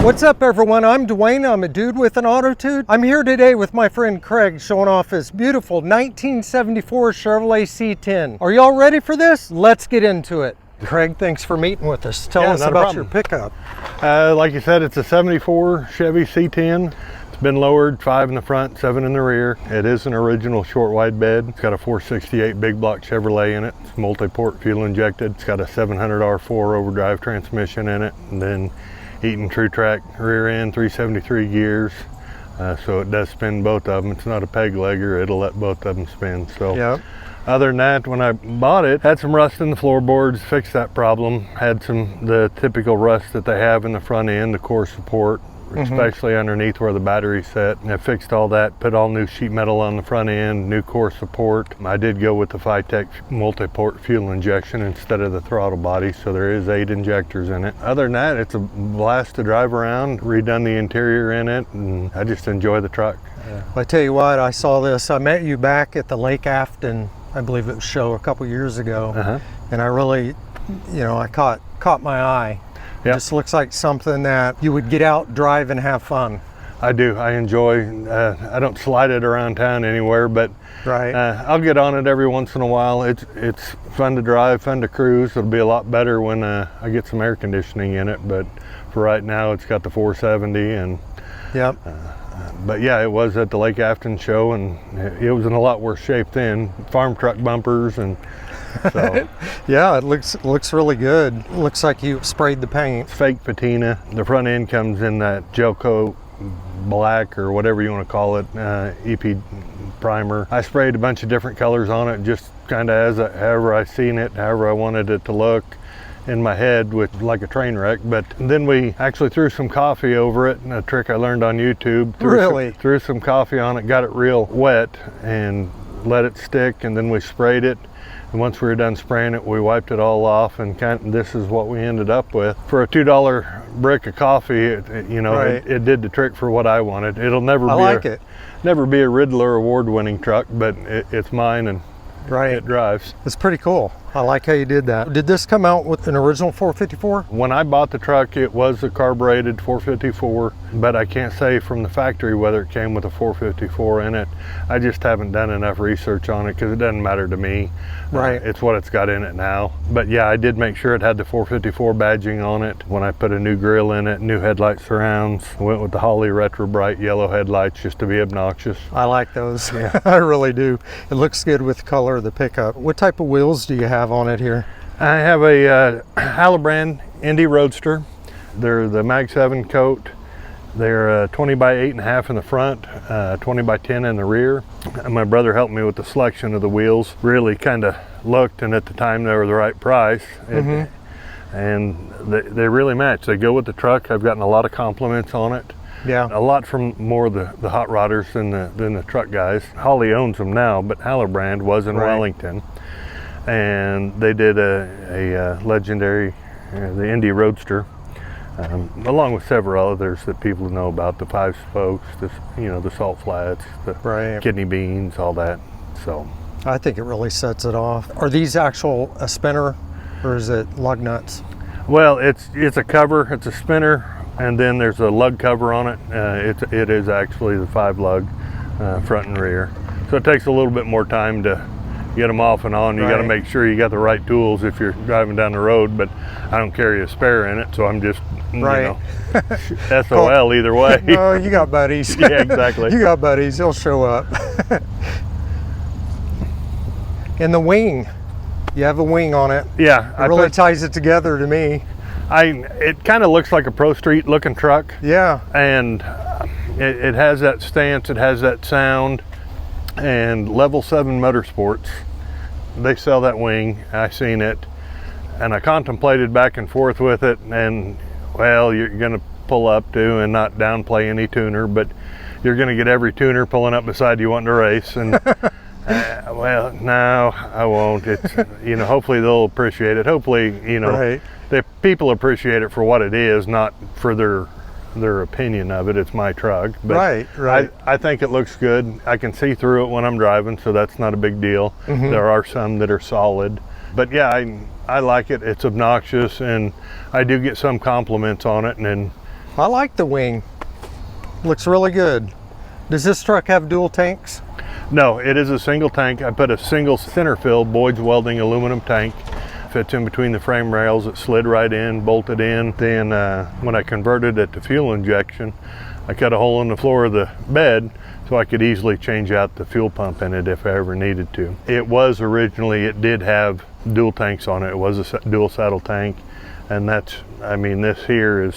What's up everyone, I'm Dwayne, I'm a dude with an Autotude. I'm here today with my friend Craig showing off his beautiful 1974 Chevrolet C10. Are y'all ready for this? Let's get into it. Craig, thanks for meeting with us. Tell us about your pickup. Like you said, it's a 74 Chevy C10. It's been lowered, 5 in the front, 7 in the rear. It is an original short wide bed. It's got a 468 big block Chevrolet in it. It's multi-port fuel injected. It's got a 700R4 overdrive transmission in it. And then Eaton True Track rear end, 373 gears, so it does spin both of them. It's not a peg legger, it'll let both of them spin. So yep. Other than that, when I bought it, had some rust in the floorboards, fixed that problem. Had the typical rust that they have in the front end, the core support, especially underneath where the battery's set. And I fixed all that, put all new sheet metal on the front end, new core support. I did go with the Phytech multi-port fuel injection instead of the throttle body, so there is 8 injectors in it. Other than that, it's a blast to drive around, redone the interior in it, and I just enjoy the truck. Yeah. I tell you what, I saw this. I met you back at the Lake Afton, I believe it was show a couple years ago, and I really, I caught my eye. Yep. It just looks like something that you would get out, drive, and have fun. I do. I enjoy. I don't slide it around town anywhere, but I'll get on it every once in a while. It's fun to drive, fun to cruise. It'll be a lot better when I get some air conditioning in it. But for right now, it's got the 470, and yep. But yeah, it was at the Lake Afton show, and it was in a lot worse shape then. Farm truck bumpers and. So. Yeah, it looks really good. Looks like you sprayed the paint. It's fake patina. The front end comes in that gel coat black or whatever you want to call it, EP primer. I sprayed a bunch of different colors on it, just kind of however I seen it, however I wanted it to look in my head, with like a train wreck. But then we actually threw some coffee over it, and a trick I learned on YouTube. Threw some coffee on it, got it real wet, and let it stick, and then we sprayed it. And once we were done spraying it, we wiped it all off, and this is what we ended up with. For a $2 brick of coffee, it did the trick for what I wanted. It'll never never be a Riddler award-winning truck, but it's mine, and it drives. It's pretty cool. I like how you did that. Did this come out with an original 454? When I bought the truck, it was a carbureted 454, but I can't say from the factory whether it came with a 454 in it. I just haven't done enough research on it because it doesn't matter to me. It's what it's got in it now. But yeah, I did make sure it had the 454 badging on it. When I put a new grill in it, new headlight surrounds, went with the Holley Retro Bright yellow headlights just to be obnoxious. I like those. Yeah. I really do. It looks good with the color of the pickup. What type of wheels do you have on it here? I have a Hallebrand Indy Roadster. They're the Mag 7 coat. They're 20 by 8.5 in the front, 20 by 10 in the rear. And my brother helped me with the selection of the wheels. Really kind of looked, and at the time they were the right price. And they really match. They go with the truck. I've gotten a lot of compliments on it. Yeah, a lot from more of the hot rodders than the truck guys. Holley owns them now, but Hallebrand was in Wellington. And they did a legendary, the Indy Roadster, along with several others that people know about, the 5 spokes, the salt flats, the kidney beans, all that. So I think it really sets it off. Are these actual a spinner, or is it lug nuts? Well, it's a cover, it's a spinner, and then there's a lug cover on it. It is actually the 5 lug, front and rear. So it takes a little bit more time to get them off and on. You got to make sure you got the right tools if you're driving down the road, but I don't carry a spare in it, so I'm just SOL either way. No, you got buddies. Yeah, exactly. You got buddies, they'll show up. And the wing, you have a wing on it. Yeah, it really ties it together to me. It kind of looks like a Pro Street looking truck. Yeah, and it has that stance, it has that sound. And Level 7 Motorsports, they sell that wing. I seen it, and I contemplated back and forth with it, and well, you're gonna pull up to, and not downplay any tuner, but you're gonna get every tuner pulling up beside you wanting to race, and well, no, I won't. It's hopefully they'll appreciate it. Hopefully, the people appreciate it for what it is, not for their their opinion of it. It's my truck, but right. I think it looks good. I can see through it when I'm driving, so that's not a big deal. There are some that are solid, but yeah, I like it. It's obnoxious, and I do get some compliments on it. And I like the wing. Looks really good. Does this truck have dual tanks? no, it is a single tank. I put a single center fill Boyd's welding aluminum tank. Fits in between the frame rails. It slid right in, bolted in. Then when I converted it to fuel injection, I cut a hole in the floor of the bed so I could easily change out the fuel pump in it if I ever needed to. It was originally, it did have dual tanks on it. It was a dual saddle tank, and that's, I mean, this here is,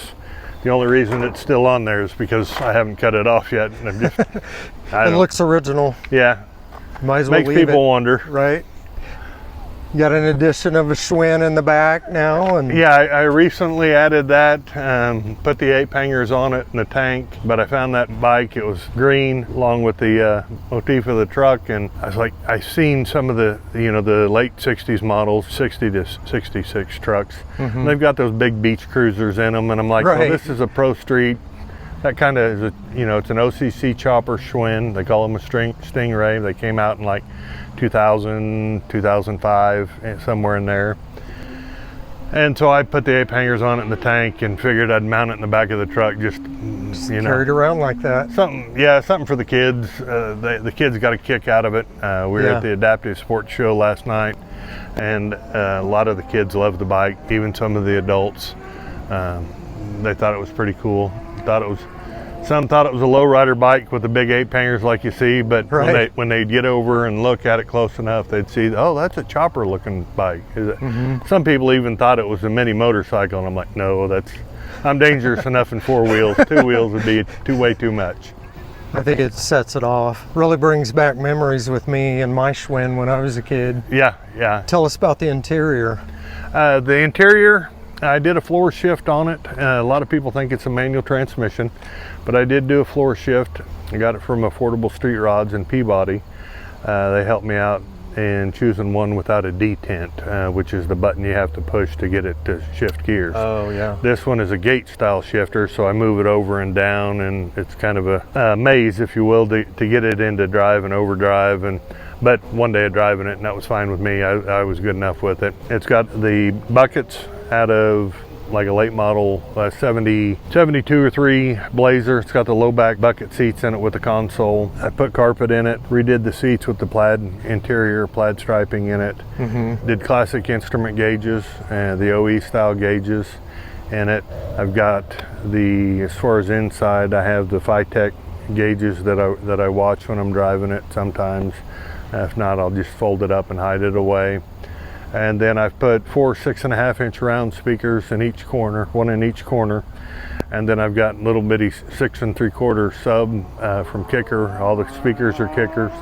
the only reason it's still on there is because I haven't cut it off yet. And I'm just, It looks original. Yeah. Might as well Makes leave people it. wonder. Right. You got an addition of a Schwinn in the back now, and yeah, I recently added that, put the 8 hangers on it in the tank, but I found that bike, it was green along with the motif of the truck, and I was like, I seen some of the, you know, the late 60s models, 60 to 66 trucks. And they've got those big beach cruisers in them, and I'm like, well, this is a Pro Street. That kind of is a, you know, it's an OCC chopper Schwinn. They call them a Stingray. They came out in like 2000, 2005, somewhere in there. And so I put the 8 hangers on it in the tank and figured I'd mount it in the back of the truck, just you know, carried around like that. Something for the kids. The kids got a kick out of it. We were at the Adaptive Sports Show last night, and a lot of the kids loved the bike, even some of the adults. They thought it was pretty cool. Some thought it was a lowrider bike with the big 8 hangers like you see, but when they'd get over and look at it close enough, they'd see, oh, that's a chopper looking bike. Some people even thought it was a mini motorcycle, and I'm like, no, I'm dangerous enough in 4 wheels. 2 wheels would be way too much. I think it sets it off. Really brings back memories with me and my Schwinn when I was a kid. Yeah. Tell us about the interior. The interior, I did a floor shift on it. A lot of people think it's a manual transmission, but I did do a floor shift. I got it from Affordable Street Rods in Peabody. They helped me out in choosing one without a detent, which is the button you have to push to get it to shift gears. Oh yeah. This one is a gate style shifter, so I move it over and down, and it's kind of a maze, if you will, to get it into drive and overdrive. But one day of driving it, and that was fine with me. I was good enough with it. It's got the buckets out of like a late model 72 or 3 Blazer. It's got the low back bucket seats in it with the console. I put carpet in it, redid the seats with the plaid interior, plaid striping in it. Did classic instrument gauges and the OE style gauges in it. I've got as far as inside, I have the Phytech gauges that I watch when I'm driving it sometimes. If not, I'll just fold it up and hide it away. And then I've put 4 6.5-inch round speakers in each corner, one in each corner. And then I've got little bitty 6 3/4 sub from Kicker. All the speakers are Kickers.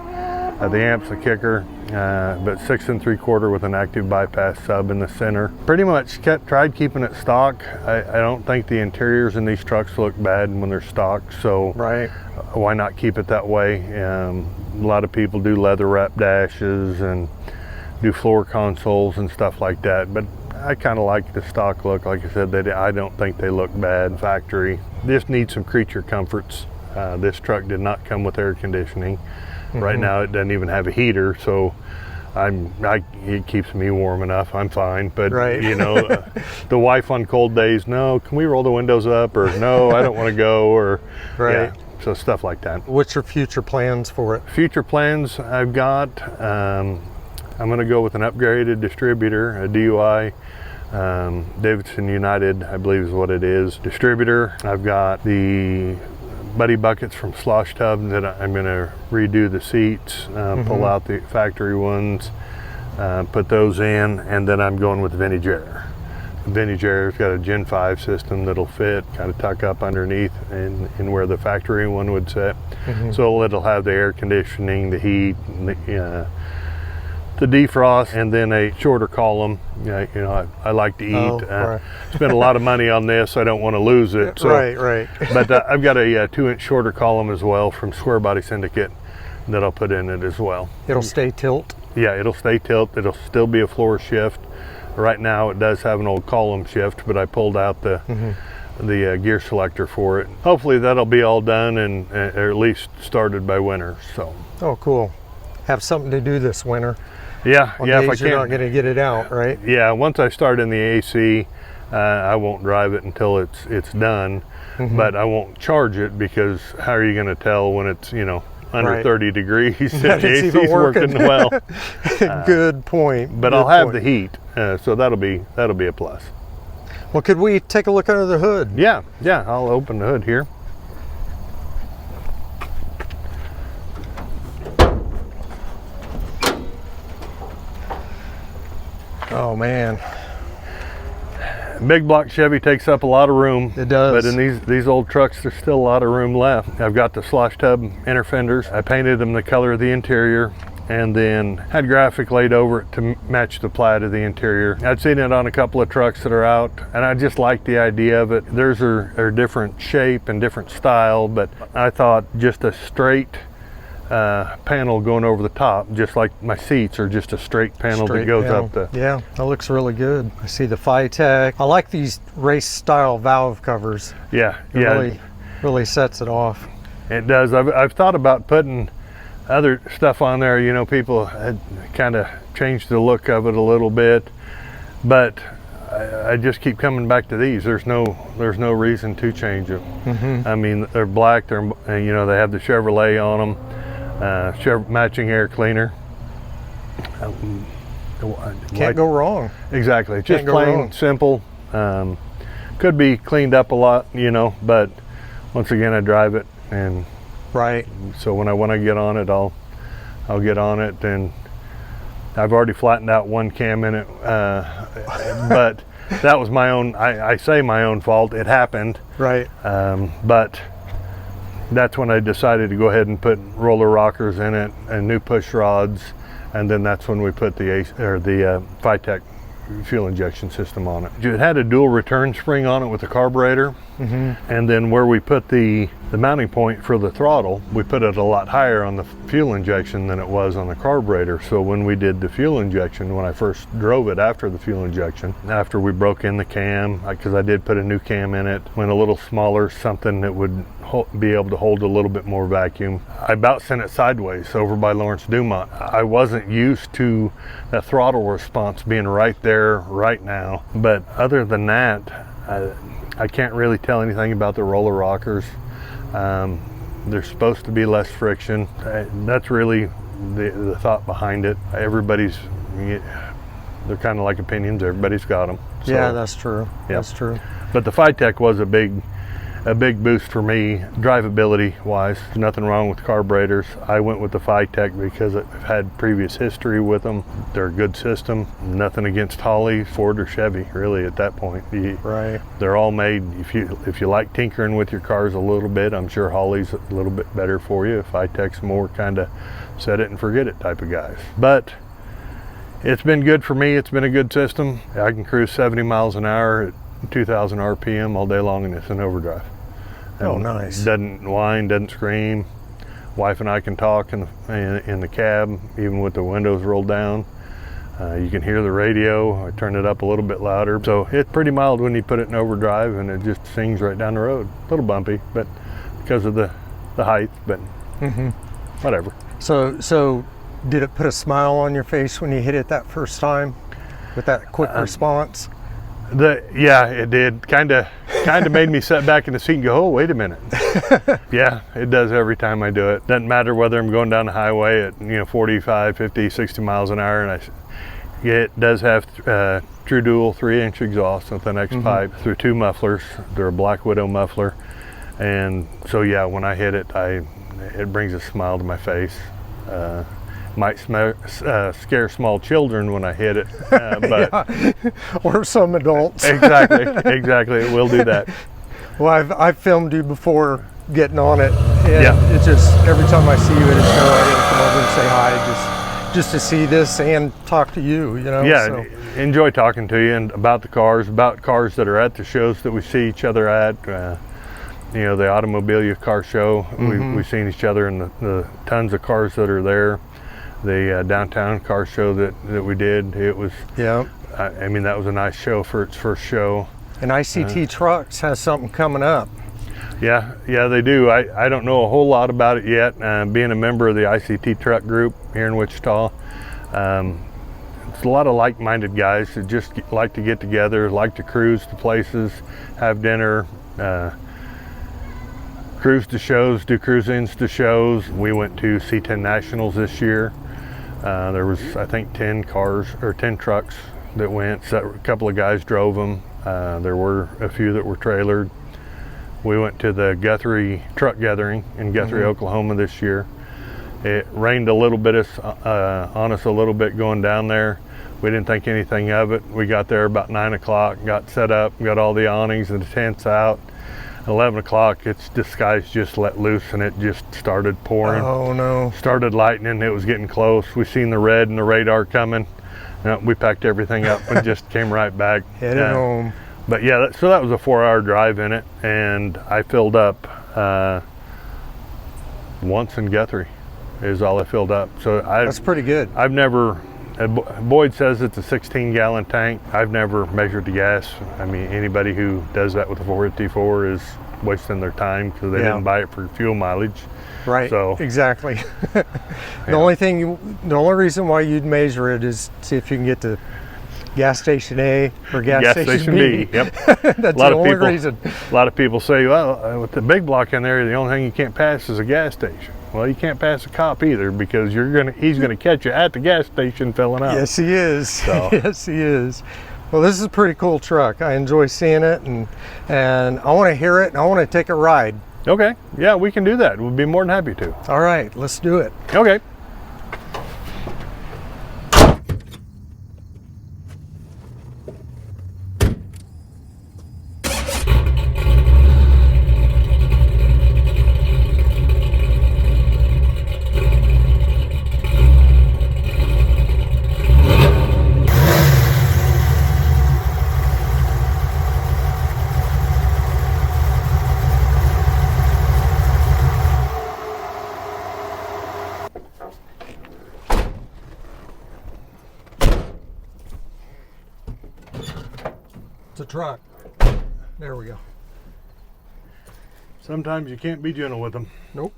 The amp's a Kicker, but 6 3/4 with an active bypass sub in the center. Pretty much tried keeping it stock. I don't think the interiors in these trucks look bad when they're stock, so why not keep it that way? A lot of people do leather wrap dashes and do floor consoles and stuff like that, but I kind of like the stock look. Like I said, I don't think they look bad factory. This needs some creature comforts. This truck did not come with air conditioning. Right now it doesn't even have a heater, so it keeps me warm enough. I'm fine, but you know, the wife on cold days, no, can we roll the windows up, or no, I don't want to go, or yeah, so stuff like that. What's your future plans for it? Future plans I've got, I'm going to go with an upgraded distributor, a DUI, Davidson United, I believe is what it is, distributor. I've got the buddy buckets from Slosh Tub that I'm going to redo the seats, pull out the factory ones, put those in, and then I'm going with Vintage Air. Vintage Air's got a Gen 5 system that'll fit, kind of tuck up underneath in where the factory one would sit. So it'll have the air conditioning, the heat, the defrost, and then a shorter column. You know, I like to eat. Spent a lot of money on this. I don't want to lose it. So, but I've got a 2-inch shorter column as well from Square Body Syndicate that I'll put in it as well. It'll stay tilt? Yeah, it'll stay tilt. It'll still be a floor shift. Right now it does have an old column shift, but I pulled out the gear selector for it. Hopefully that'll be all done and or at least started by winter. So. Oh, cool. Have something to do this winter. Yeah, On yeah. If I days you're can't, not going to get it out, right? yeah. Once I start in the AC, I won't drive it until it's done. But I won't charge it, because how are you going to tell when it's, you know, under 30 degrees that the AC's working well? Good point. But Good I'll have point. the heat, so that'll be a plus. Well, could we take a look under the hood? Yeah, yeah. I'll open the hood here. Oh man, Big block Chevy takes up a lot of room. it does. But in these old trucks, there's still a lot of room left. I've got the slosh tub inner fenders. I painted them the color of the interior, and then had graphic laid over it to match the plaid of the interior. I'd seen it on a couple of trucks that are out, and I just like the idea of it. Theirs are different shape and different style, but I thought just a straight panel going over the top, just like my seats are just a straight panel that goes up the... Yeah, that looks really good. I see the Phytech. I like these race style valve covers. Yeah, It yeah. really sets it off. It does. I've thought about putting other stuff on there. You know, people had kind of changed the look of it a little bit, but I just keep coming back to these. There's no reason to change them. I mean, they're black. They're, you know, they have the Chevrolet on them. Matching air cleaner. Can't go wrong. Exactly. Just go plain wrong. simple. Could be cleaned up a lot, you know, but once again, I drive it, and Right. so when I get on it, I'll get on it, and I've already flattened out one cam in it, but that was my own. I say my own fault. It happened. Right. But that's when I decided to go ahead and put roller rockers in it and new push rods, and then that's when we put the Phytech fuel injection system on it. It had a dual return spring on it with the carburetor, and then where we put the mounting point for the throttle, we put it a lot higher on the fuel injection than it was on the carburetor. So when we did the fuel injection, when I first drove it after the fuel injection, after we broke in the cam, because I did put a new cam in it, went a little smaller, something that would be able to hold a little bit more vacuum. I about sent it sideways over by Lawrence Dumont. I wasn't used to that throttle response being right there, right now. But other than that, I can't really tell anything about the roller rockers. There's supposed to be less friction. That's really the thought behind it. They're kind of like opinions. Everybody's got them. So, Yeah, that's true. yeah. That's true. But the Phytech was a big boost for me, drivability wise. Nothing wrong with carburetors. I went with the Phytech because I've had previous history with them. They're a good system. Nothing against Holley, Ford, or Chevy, really, at that point. Right. They're all made, if you like tinkering with your cars a little bit, I'm sure Holley's a little bit better for you. Phytech's more kind of set it and forget it type of guys. But it's been good for me. It's been a good system. I can cruise 70 miles an hour at 2,000 RPM all day long, and it's an overdrive. Oh, And nice. Doesn't whine, doesn't scream. Wife and I can talk in the cab, even with the windows rolled down. You can hear the radio. I turn it up a little bit louder. So it's pretty mild when you put it in overdrive, and it just sings right down the road. A little bumpy, but because of the height, but whatever. So did it put a smile on your face when you hit it that first time with that quick response? Yeah, it did. Kind of made me sit back in the seat and go, oh, wait a minute. Yeah, it does every time I do it. Doesn't matter whether I'm going down the highway at 45, 50, 60 miles an hour, and it does have true dual 3-inch exhaust with an X pipe through 2 mufflers. They're a Black Widow muffler, and so yeah, when I hit it, it brings a smile to my face. Might scare small children when I hit it, but Yeah. Or some adults. exactly, it will do that. Well, I've filmed you before getting on it, and Yeah. it's just every time I see you, I just go right in, come over and say hi, just to see this and talk to you. Yeah, So, enjoy talking to you and about the cars, that are at the shows that we see each other at. The Automobilia car show, we've seen each other in the tons of cars that are there. The downtown car show that we did, it was, yeah. I mean, that was a nice show for its first show. And ICT Trucks has something coming up. Yeah, they do. I don't know a whole lot about it yet. Being a member of the ICT Truck group here in Wichita, it's a lot of like-minded guys who just like to get together, like to cruise to places, have dinner, cruise to shows, do cruise-ins to shows. We went to C10 Nationals this year. There was, I think, 10 cars or 10 trucks that went. So a couple of guys drove them. There were a few that were trailered. We went to the Guthrie Truck Gathering in Guthrie, Oklahoma this year. It rained a little bit on us a little bit going down there. We didn't think anything of it. We got there about 9 o'clock, got set up, got all the awnings and the tents out. 11 o'clock, the skies just let loose and it just started pouring. Oh no. Started lightning, it was getting close. We seen the red and the radar coming. We packed everything up and just came right back. Headed home. But yeah, so that was a 4-hour drive in it, and I filled up once in Guthrie is all I filled up. So that's pretty good. I've never, Boyd says it's a 16-gallon tank. I've never measured the gas. I mean, anybody who does that with a 454 is wasting their time because they didn't buy it for fuel mileage. Right, so exactly. The only reason why you'd measure it is to see if you can get to gas station A or gas station B. Yep. That's the only reason. A lot of people say, well, with the big block in there, the only thing you can't pass is a gas station. Well, you can't pass a cop either because he's gonna catch you at the gas station filling up. Yes, he is. So. Yes, he is. Well, this is a pretty cool truck. I enjoy seeing it, and I want to hear it, and I want to take a ride. Okay. Yeah, we can do that. We'd be more than happy to. All right, let's do it. Okay. It's a truck. There we go. Sometimes you can't be gentle with them. Nope.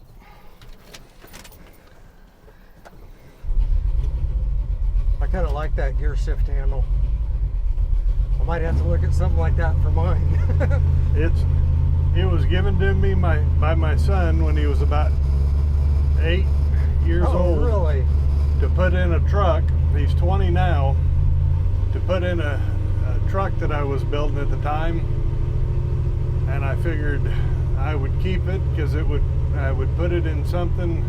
I kind of like that gear shift handle. I might have to look at something like that for mine. It was given to me by my son when he was about 8 years old. Oh, really? To put in a truck. He's 20 now. To put in a truck that I was building at the time, and I figured I would keep it because I would put it in something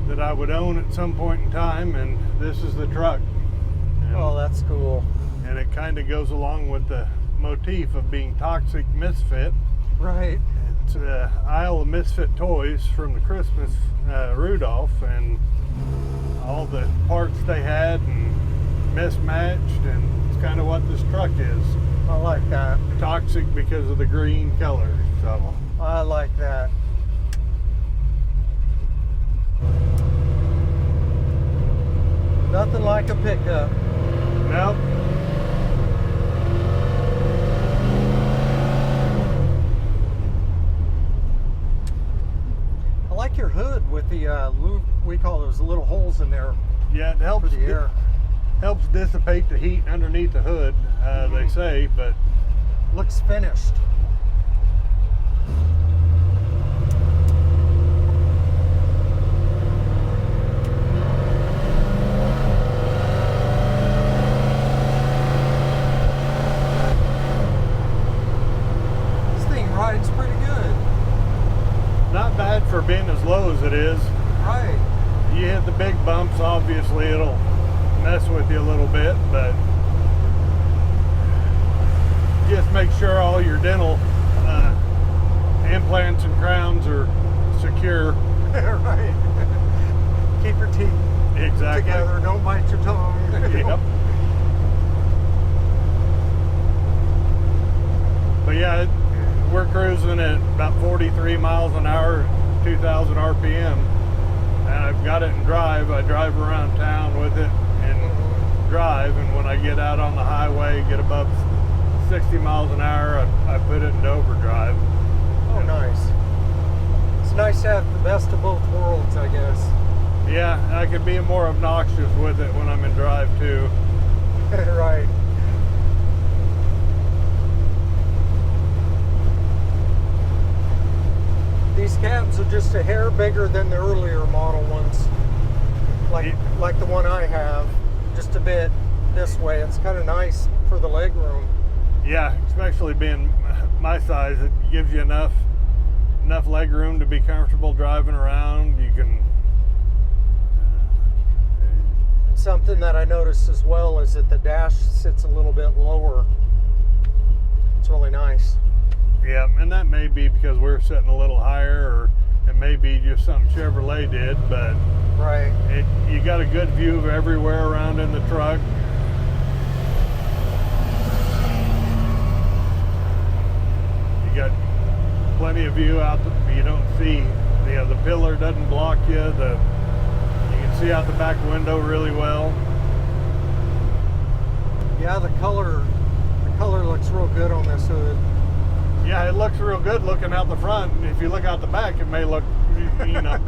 that I would own at some point in time, and this is the truck. Oh, that's cool. And it kind of goes along with the motif of being TOXIC MISFIT. Right. It's Isle of Misfit Toys from the Christmas Rudolph, and all the parts they had and mismatched, and it's kind of what this truck is. I like that. Toxic because of the green color. So I like that. Nothing like a pickup. Nope. I like your hood with the we call those little holes in there. Yeah, it helps for the air. Helps dissipate the heat underneath the hood, they say, but looks finished. This thing rides pretty good. Not bad for being as low as it is. Right. You hit the big bumps, obviously it'll mess with you a little bit, but just make sure all your dental implants and crowns are secure. Right. Keep your teeth together, don't bite your tongue. Yep. But yeah, we're cruising at about 43 miles an hour, 2,000 RPM, and I've got it in drive. I drive around town with it and drive, and when I get out on the highway, get above 60 miles an hour, I put it into overdrive. Oh, nice. It's nice to have the best of both worlds, I guess. Yeah, I could be more obnoxious with it when I'm in drive too. Right. These cabs are just a hair bigger than the earlier model ones. Like the one I have, just a bit this way. It's kind of nice for the leg room. Yeah, especially being my size, it gives you enough leg room to be comfortable driving around. You can. Something that I noticed as well is that the dash sits a little bit lower. It's really nice. Yeah, and that may be because we're sitting a little higher, or it may be just something Chevrolet did, but right. You got a good view of everywhere around in the truck. You got plenty of view out you don't see, the pillar doesn't block you, you can see out the back window really well. Yeah, the color looks real good on this hood. Yeah, it looks real good looking out the front. If you look out the back, it may look, you know.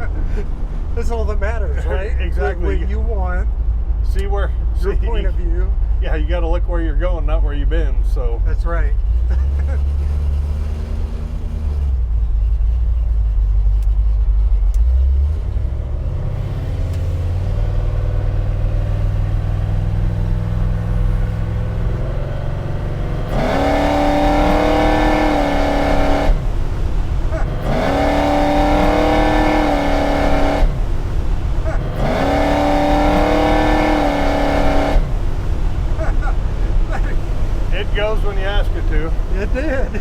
That's all that matters, right? Exactly. What you want. See where your point of view. Yeah, you got to look where you're going, not where you've been. So that's right. When you ask it to. It did.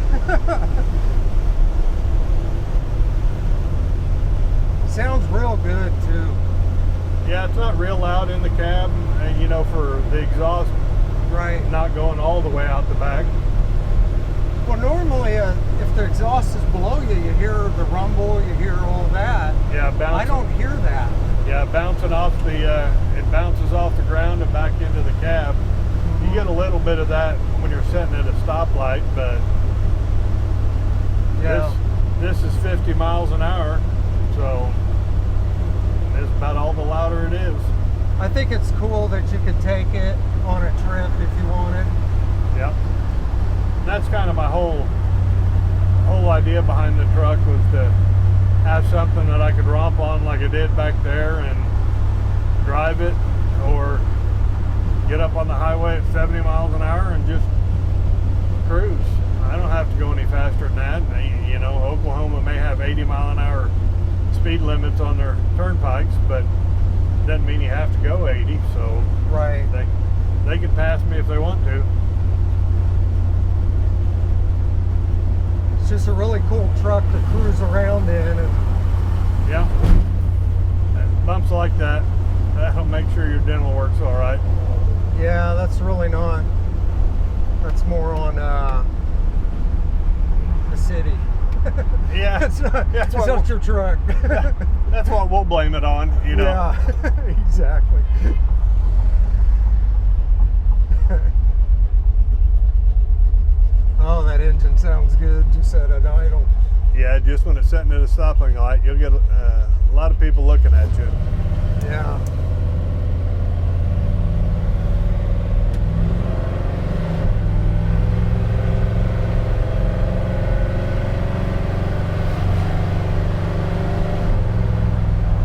Sounds real good too. Yeah, it's not real loud in the cab, and you know, for the exhaust, right, not going all the way out the back. Well, normally, if the exhaust is below you, you hear the rumble, you hear all that. Yeah, bouncing. I don't hear that. Yeah, bouncing off it bounces off the ground and back into the cab. You get a little bit of that when you're sitting at a stoplight, but yeah. This is 50 miles an hour, so it's about all the louder it is. I think it's cool that you could take it on a trip if you wanted. Yep. That's kind of my whole idea behind the truck, was to have something that I could romp on like I did back there and drive it, or get up on the highway at 70 miles an hour and just cruise. I don't have to go any faster than that. You know, Oklahoma may have 80 mile an hour speed limits on their turnpikes, but doesn't mean you have to go 80. So right, they can pass me if they want to. It's just a really cool truck to cruise around in. And yeah, bumps like that, that'll make sure your dental works all right. Yeah, that's really not. That's more on the city. Yeah, it's not your truck. That's what we'll blame it on, you know. Yeah, exactly. Oh, that engine sounds good. Just at an idle. Yeah, just when it's sitting at a stopping light, you'll get a lot of people looking at you. Yeah.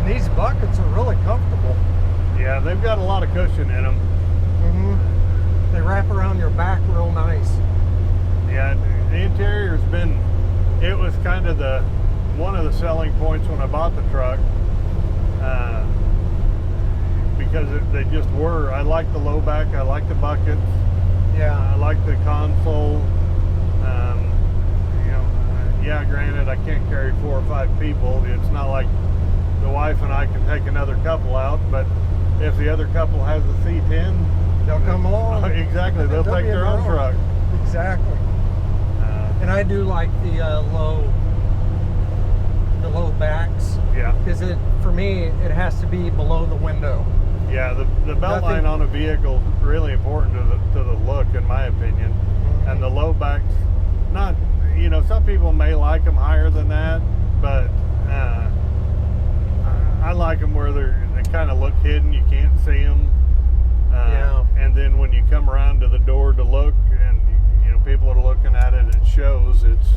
These buckets are really comfortable. Yeah, they've got a lot of cushion in them. Mm-hmm. They wrap around your back real nice. Yeah, the interior's been, it was kind of one of the selling points when I bought the truck, because they just were. I like the low back, I like the buckets. Yeah. I like the console. You know, yeah, granted, I can't carry 4 or 5 people. It's not like the wife and I can take another couple out, but if the other couple has the C10, they'll come along. Exactly, they'll take their own truck. Exactly. And I do like the low backs. Yeah. Because for me, it has to be below the window. Yeah, the belt line on a vehicle is really important to the look, in my opinion. Mm-hmm. And the low backs, not, you know, some people may like them higher than that, but I like them where they kind of look hidden, you can't see them. And then when you come around to the door to look, and you know, people are looking at it, it shows. It's,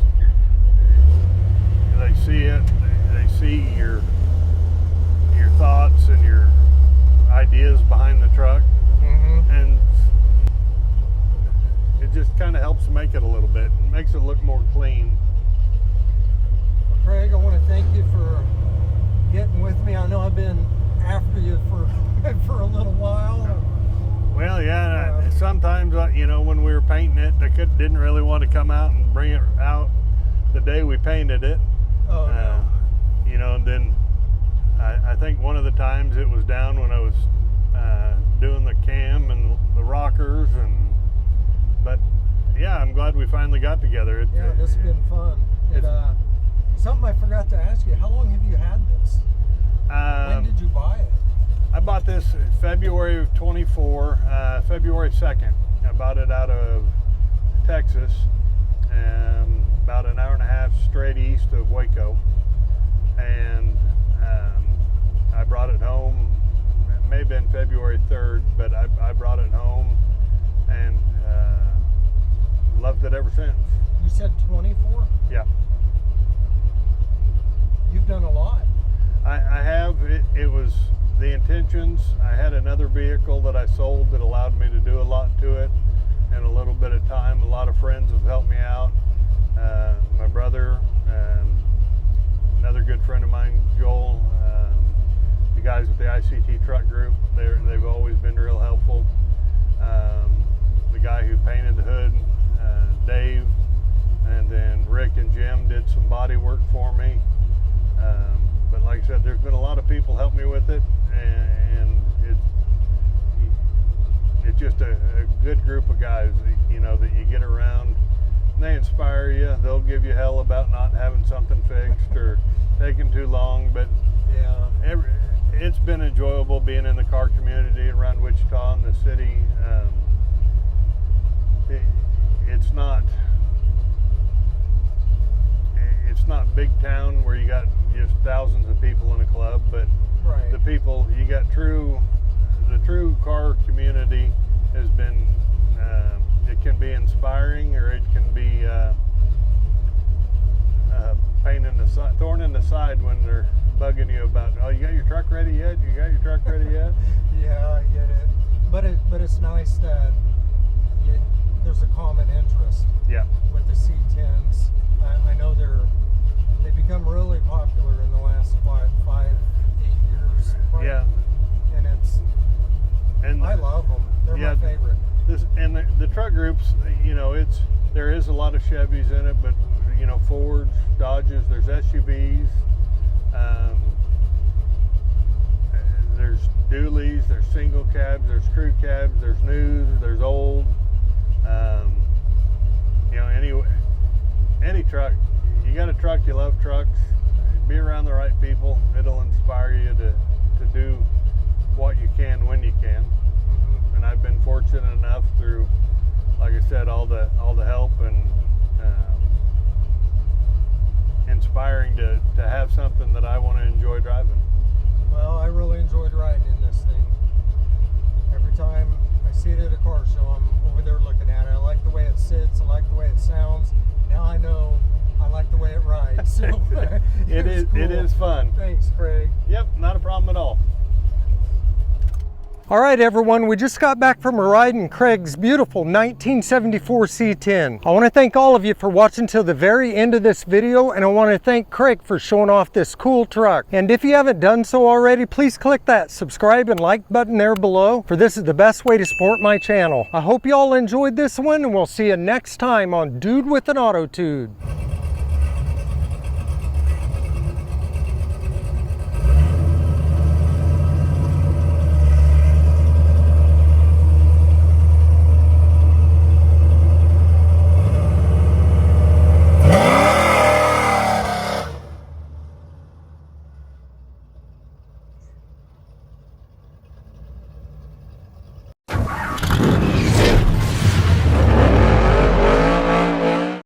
they see it, they see your thoughts and your ideas behind the truck. And it just kind of helps make it a little bit. It makes it look more clean. Well, Craig, I want to thank you for getting with me. I know I've been after you for a little while. Well, yeah, sometimes, you know, when we were painting it, I didn't really want to come out and bring it out the day we painted it. No. You know, and then I think one of the times it was down when I was doing the cam and the rockers, but yeah, I'm glad we finally got together. Yeah, this has been fun. Something I forgot to ask you, how long have you had this? When did you buy it? I bought this February of 24, February 2nd. I bought it out of Texas, about an hour and a half straight east of Waco. And I brought it home, it may have been February 3rd, but I brought it home and loved it ever since. You said 24? Yeah. You've done a lot. I have. It was the intentions. I had another vehicle that I sold that allowed me to do a lot to it in a little bit of time. A lot of friends have helped me out. My brother, another good friend of mine, Joel, the guys with the ICT truck group, they've always been real helpful. The guy who painted the hood, Dave, and then Rick and Jim did some body work for me. But like I said, there's been a lot of people help me with it, and it's just a good group of guys, you know, that you get around. And they inspire you. They'll give you hell about not having something fixed or taking too long, but yeah, it's been enjoyable being in the car community around Wichita and the city. It's not big town where you got just thousands of people in a club, but the people, you got the true car community has been, it can be inspiring, or it can be thorn in the side when they're bugging you about, oh, you got your truck ready yet? You got your truck ready yet? Yeah, I get it. But it's nice that there's a common interest. Yeah. With the C10s. I know they've become really popular in the last 5-8 years. Probably. Yeah. And I love them. They're my favorite. The truck groups, you know, there is a lot of Chevys in it, but you know, Fords, Dodges, there's SUVs, there's dualies, there's single cabs, there's crew cabs, there's news, there's old. You know, any truck, you got a truck, you love trucks, be around the right people, it'll inspire you to do what you can when you can. And I've been fortunate enough through, like I said, all the help and inspiring to have something that I want to enjoy driving. Well, I really enjoyed riding in this thing. Every time I see it at a car show, I'm over there looking at it. I like the way it sits, I like the way it sounds. Now I know I like the way it rides. So it is fun. Thanks, Craig. Yep, not a problem at all. All right, everyone, we just got back from a ride in Craig's beautiful 1974 C10. I want to thank all of you for watching till the very end of this video, and I want to thank Craig for showing off this cool truck. And if you haven't done so already, please click that subscribe and like button there below, for this is the best way to support my channel. I hope you all enjoyed this one, and we'll see you next time on Dude with an Autotude.